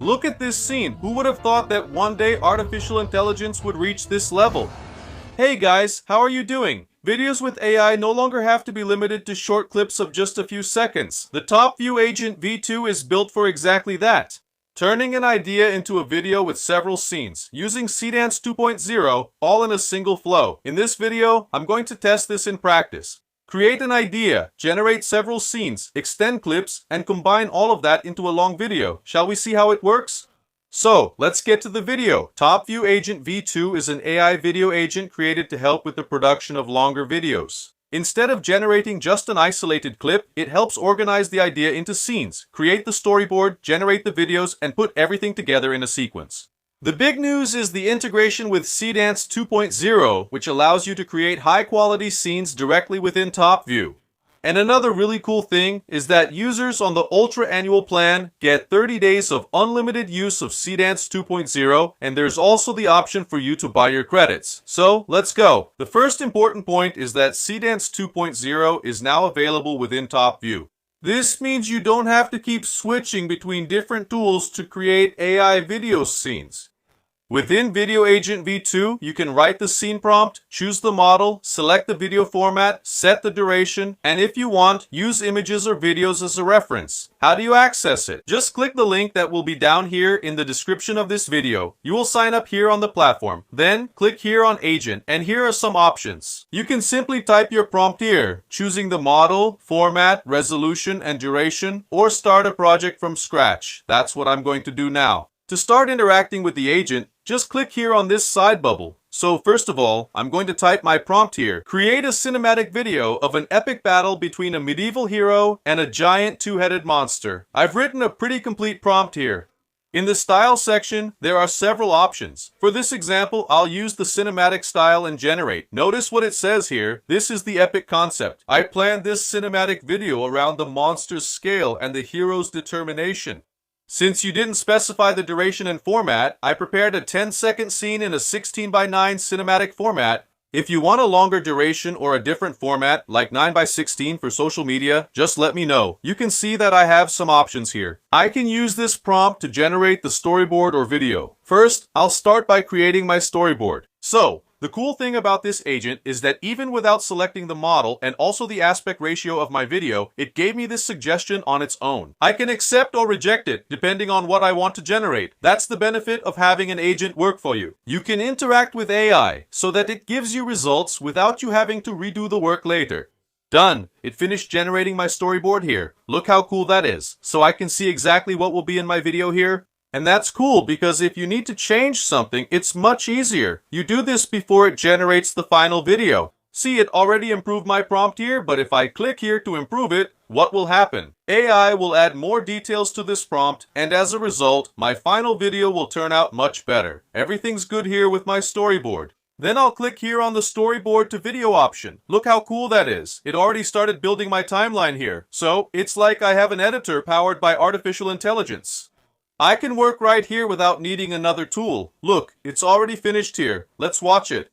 Look at this scene. Who would have thought that one day artificial intelligence would reach this level? Hey guys, how are you doing? Videos with AI no longer have to be limited to short clips of just a few seconds. The Topview Agent V2 is built for exactly that. Turning an idea into a video with several scenes, using Seedance 2.0, all in a single flow. In this video, I'm going to test this in practice. Create an idea, generate several scenes, extend clips, and combine all of that into a long video. Shall we see how it works? So, let's get to the video. Topview Agent V2 is an AI video agent created to help with the production of longer videos. Instead of generating just an isolated clip, it helps organize the idea into scenes, create the storyboard, generate the videos, and put everything together in a sequence. The big news is the integration with Seedance 2.0, which allows you to create high-quality scenes directly within Topview. And another really cool thing is that users on the Ultra Annual Plan get 30 days of unlimited use of Seedance 2.0, and there's also the option for you to buy your credits. So, let's go! The first important point is that Seedance 2.0 is now available within Topview. This means you don't have to keep switching between different tools to create AI video scenes. Within Video Agent V2, you can write the scene prompt, choose the model, select the video format, set the duration, and if you want, use images or videos as a reference. How do you access it? Just click the link that will be down here in the description of this video. You will sign up here on the platform. Then, click here on Agent, and here are some options. You can simply type your prompt here, choosing the model, format, resolution, and duration, or start a project from scratch. That's what I'm going to do now. To start interacting with the agent, just click here on this side bubble. So first of all, I'm going to type my prompt here. Create a cinematic video of an epic battle between a medieval hero and a giant two-headed monster. I've written a pretty complete prompt here. In the style section, there are several options. For this example, I'll use the cinematic style and generate. Notice what it says here. This is the epic concept. I planned this cinematic video around the monster's scale and the hero's determination. Since you didn't specify the duration and format, I prepared a 10-second scene in a 16:9 cinematic format. If you want a longer duration or a different format, like 9:16 for social media, just let me know. You can see that I have some options here. I can use this prompt to generate the storyboard or video. First, I'll start by creating my storyboard. So, the cool thing about this agent is that even without selecting the model and also the aspect ratio of my video, it gave me this suggestion on its own. I can accept or reject it depending on what I want to generate. That's the benefit of having an agent work for you. You can interact with AI so that it gives you results without you having to redo the work later. Done! It finished generating my storyboard here. Look how cool that is. So I can see exactly what will be in my video here. And that's cool because if you need to change something, it's much easier. You do this before it generates the final video. See, it already improved my prompt here, but if I click here to improve it, what will happen? AI will add more details to this prompt, and as a result, my final video will turn out much better. Everything's good here with my storyboard. Then I'll click here on the storyboard to video option. Look how cool that is. It already started building my timeline here. So, it's like I have an editor powered by artificial intelligence. I can work right here without needing another tool. Look, it's already finished here. Let's watch it.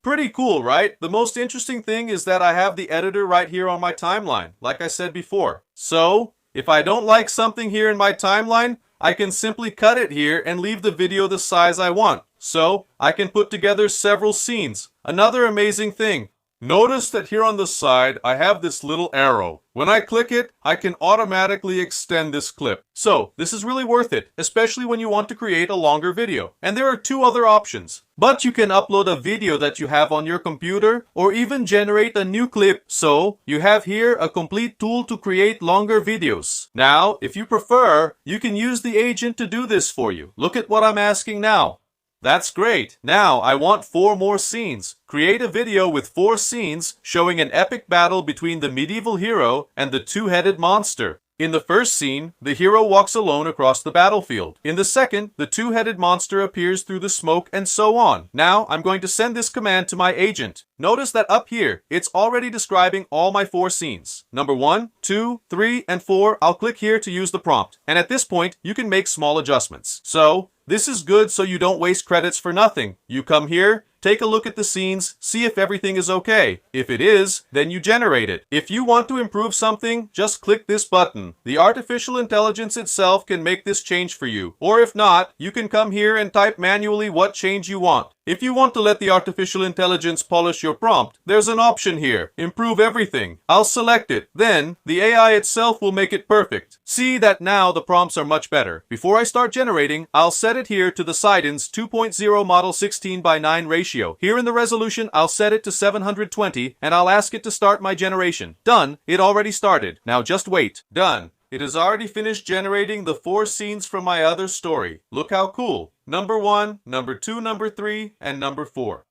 Pretty cool, right? The most interesting thing is that I have the editor right here on my timeline, like I said before. So, if I don't like something here in my timeline, I can simply cut it here and leave the video the size I want. So, I can put together several scenes. Another amazing thing. Notice that here on the side, I have this little arrow. When I click it, I can automatically extend this clip. So, this is really worth it, especially when you want to create a longer video. And there are two other options. But you can upload a video that you have on your computer, or even generate a new clip. So, you have here a complete tool to create longer videos. Now, if you prefer, you can use the agent to do this for you. Look at what I'm asking now. That's great. Now I want 4 more scenes. Create a video with 4 scenes showing an epic battle between the medieval hero and the two-headed monster. In the first scene, the hero walks alone across the battlefield. In the second, the two-headed monster appears through the smoke and so on. Now, I'm going to send this command to my agent. Notice that up here, it's already describing all my 4 scenes. Number 1, 2, 3, and 4, I'll click here to use the prompt. And at this point, you can make small adjustments. So, this is good so you don't waste credits for nothing. You come here, take a look at the scenes, see if everything is okay. If it is, then you generate it. If you want to improve something, just click this button. The artificial intelligence itself can make this change for you. Or if not, you can come here and type manually what change you want. If you want to let the artificial intelligence polish your prompt, there's an option here, improve everything. I'll select it. Then, the AI itself will make it perfect. See that now the prompts are much better. Before I start generating, I'll set it here to the Seedance 2.0 model 16:9 ratio. Here in the resolution, I'll set it to 720 and I'll ask it to start my generation. Done. It already started. Now just wait. Done. It has already finished generating the 4 scenes from my other story. Look how cool. Number 1, number 2, number 3, and number 4.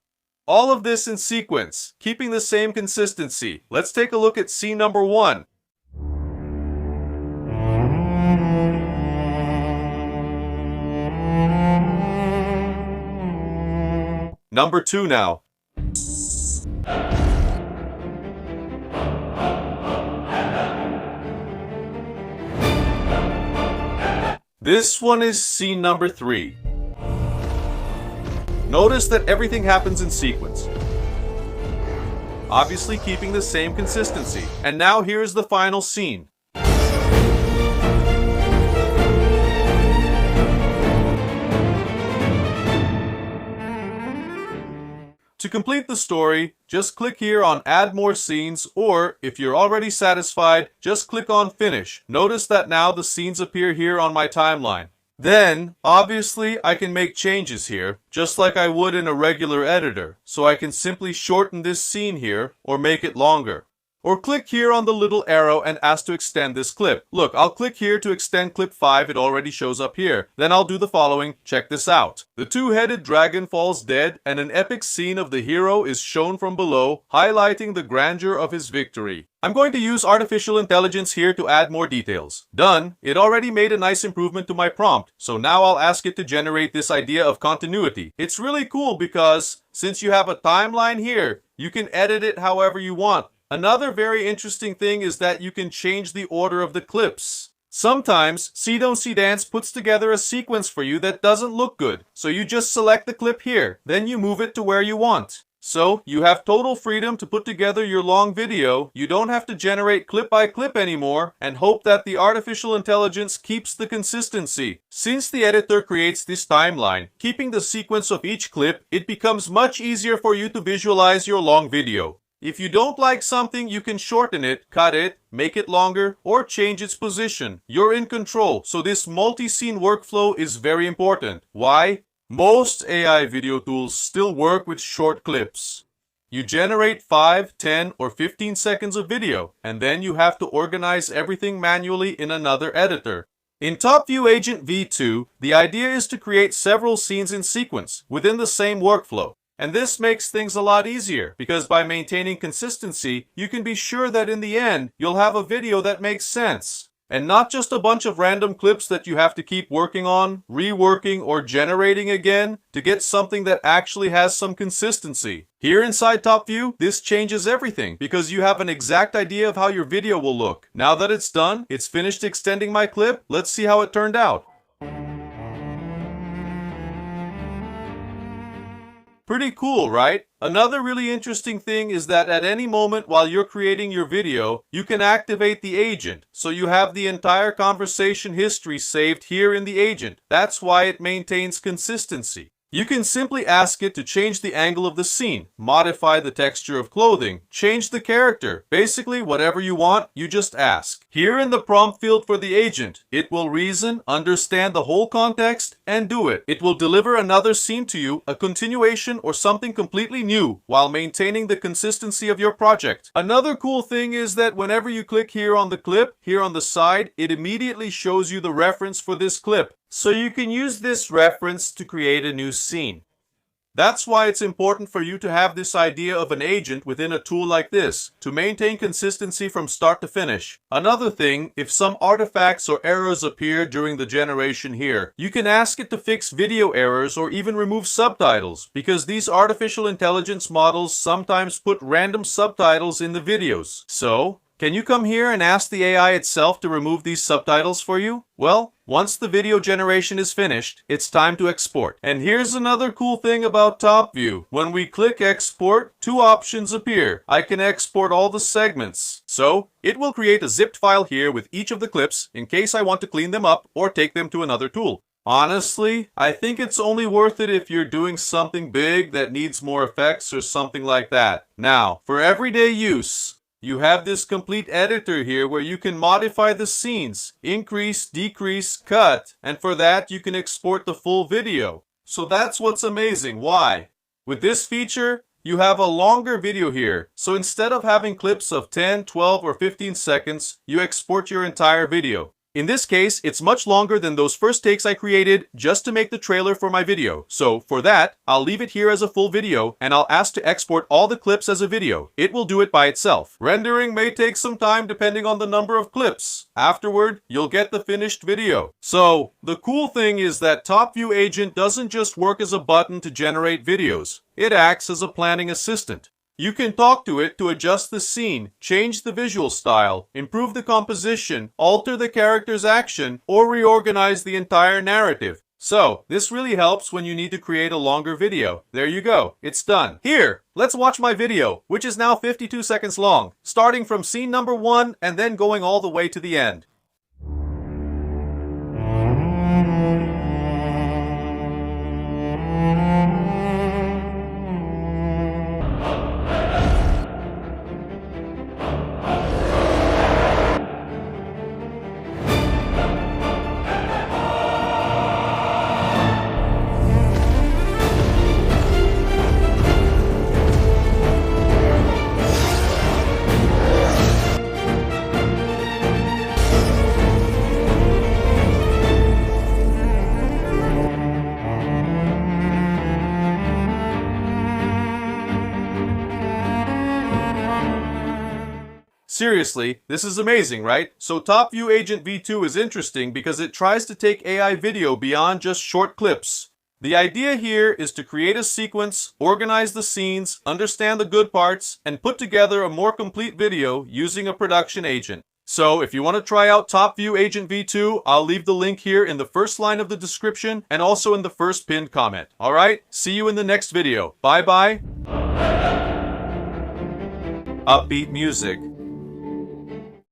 All of this in sequence, keeping the same consistency. Let's take a look at scene number 1. Number 2 now. This one is scene number 3. Notice that everything happens in sequence, obviously keeping the same consistency. And now here's the final scene. To complete the story, just click here on Add More Scenes, or if you're already satisfied, just click on Finish. Notice that now the scenes appear here on my timeline. Then, obviously, I can make changes here, just like I would in a regular editor, so I can simply shorten this scene here, or make it longer. Or click here on the little arrow and ask to extend this clip. Look, I'll click here to extend clip 5, it already shows up here. Then I'll do the following, check this out. The two-headed dragon falls dead, and an epic scene of the hero is shown from below, highlighting the grandeur of his victory. I'm going to use artificial intelligence here to add more details. Done. It already made a nice improvement to my prompt, so now I'll ask it to generate this idea of continuity. It's really cool because, since you have a timeline here, you can edit it however you want. Another very interesting thing is that you can change the order of the clips. Sometimes, Seedance puts together a sequence for you that doesn't look good, so you just select the clip here, then you move it to where you want. So, you have total freedom to put together your long video, you don't have to generate clip by clip anymore, and hope that the artificial intelligence keeps the consistency. Since the editor creates this timeline, keeping the sequence of each clip, it becomes much easier for you to visualize your long video. If you don't like something, you can shorten it, cut it, make it longer, or change its position. You're in control, so this multi-scene workflow is very important. Why? Most AI video tools still work with short clips. You generate 5, 10, or 15 seconds of video, and then you have to organize everything manually in another editor. In Topview Agent V2, the idea is to create several scenes in sequence within the same workflow. And this makes things a lot easier, because by maintaining consistency, you can be sure that in the end, you'll have a video that makes sense. And not just a bunch of random clips that you have to keep working on, reworking, or generating again to get something that actually has some consistency. Here inside Topview, this changes everything because you have an exact idea of how your video will look. Now that it's done, it's finished extending my clip, let's see how it turned out. Pretty cool, right? Another really interesting thing is that at any moment while you're creating your video, you can activate the agent. So you have the entire conversation history saved here in the agent. That's why it maintains consistency. You can simply ask it to change the angle of the scene, modify the texture of clothing, change the character. Basically, whatever you want, you just ask. Here in the prompt field for the agent, it will reason, understand the whole context, and do it. It will deliver another scene to you, a continuation or something completely new, while maintaining the consistency of your project. Another cool thing is that whenever you click here on the clip, here on the side, it immediately shows you the reference for this clip. So you can use this reference to create a new scene. That's why it's important for you to have this idea of an agent within a tool like this, to maintain consistency from start to finish. Another thing, if some artifacts or errors appear during the generation here, you can ask it to fix video errors or even remove subtitles, because these artificial intelligence models sometimes put random subtitles in the videos. So, can you come here and ask the AI itself to remove these subtitles for you? Well, Once the video generation is finished, it's time to export. And here's another cool thing about Topview. When we click export, two options appear. I can export all the segments. So, it will create a zipped file here with each of the clips in case I want to clean them up or take them to another tool. Honestly, I think it's only worth it if you're doing something big that needs more effects or something like that. Now, for everyday use, you have this complete editor here where you can modify the scenes, increase, decrease, cut, and for that you can export the full video. So that's what's amazing. Why? With this feature, you have a longer video here. So instead of having clips of 10, 12, or 15 seconds, you export your entire video. In this case, it's much longer than those first takes I created just to make the trailer for my video. So for that, I'll leave it here as a full video and I'll ask to export all the clips as a video. It will do it by itself. Rendering may take some time depending on the number of clips. Afterward, you'll get the finished video. So the cool thing is that Topview Agent doesn't just work as a button to generate videos. It acts as a planning assistant. You can talk to it to adjust the scene, change the visual style, improve the composition, alter the character's action, or reorganize the entire narrative. So, this really helps when you need to create a longer video. There you go, it's done. Here, let's watch my video, which is now 52 seconds long, starting from scene number 1 and then going all the way to the end. Seriously, this is amazing, right? So Topview Agent V2 is interesting because it tries to take AI video beyond just short clips. The idea here is to create a sequence, organize the scenes, understand the good parts, and put together a more complete video using a production agent. So if you want to try out Topview Agent V2, I'll leave the link here in the first line of the description and also in the first pinned comment. Alright, see you in the next video. Bye bye. Upbeat music.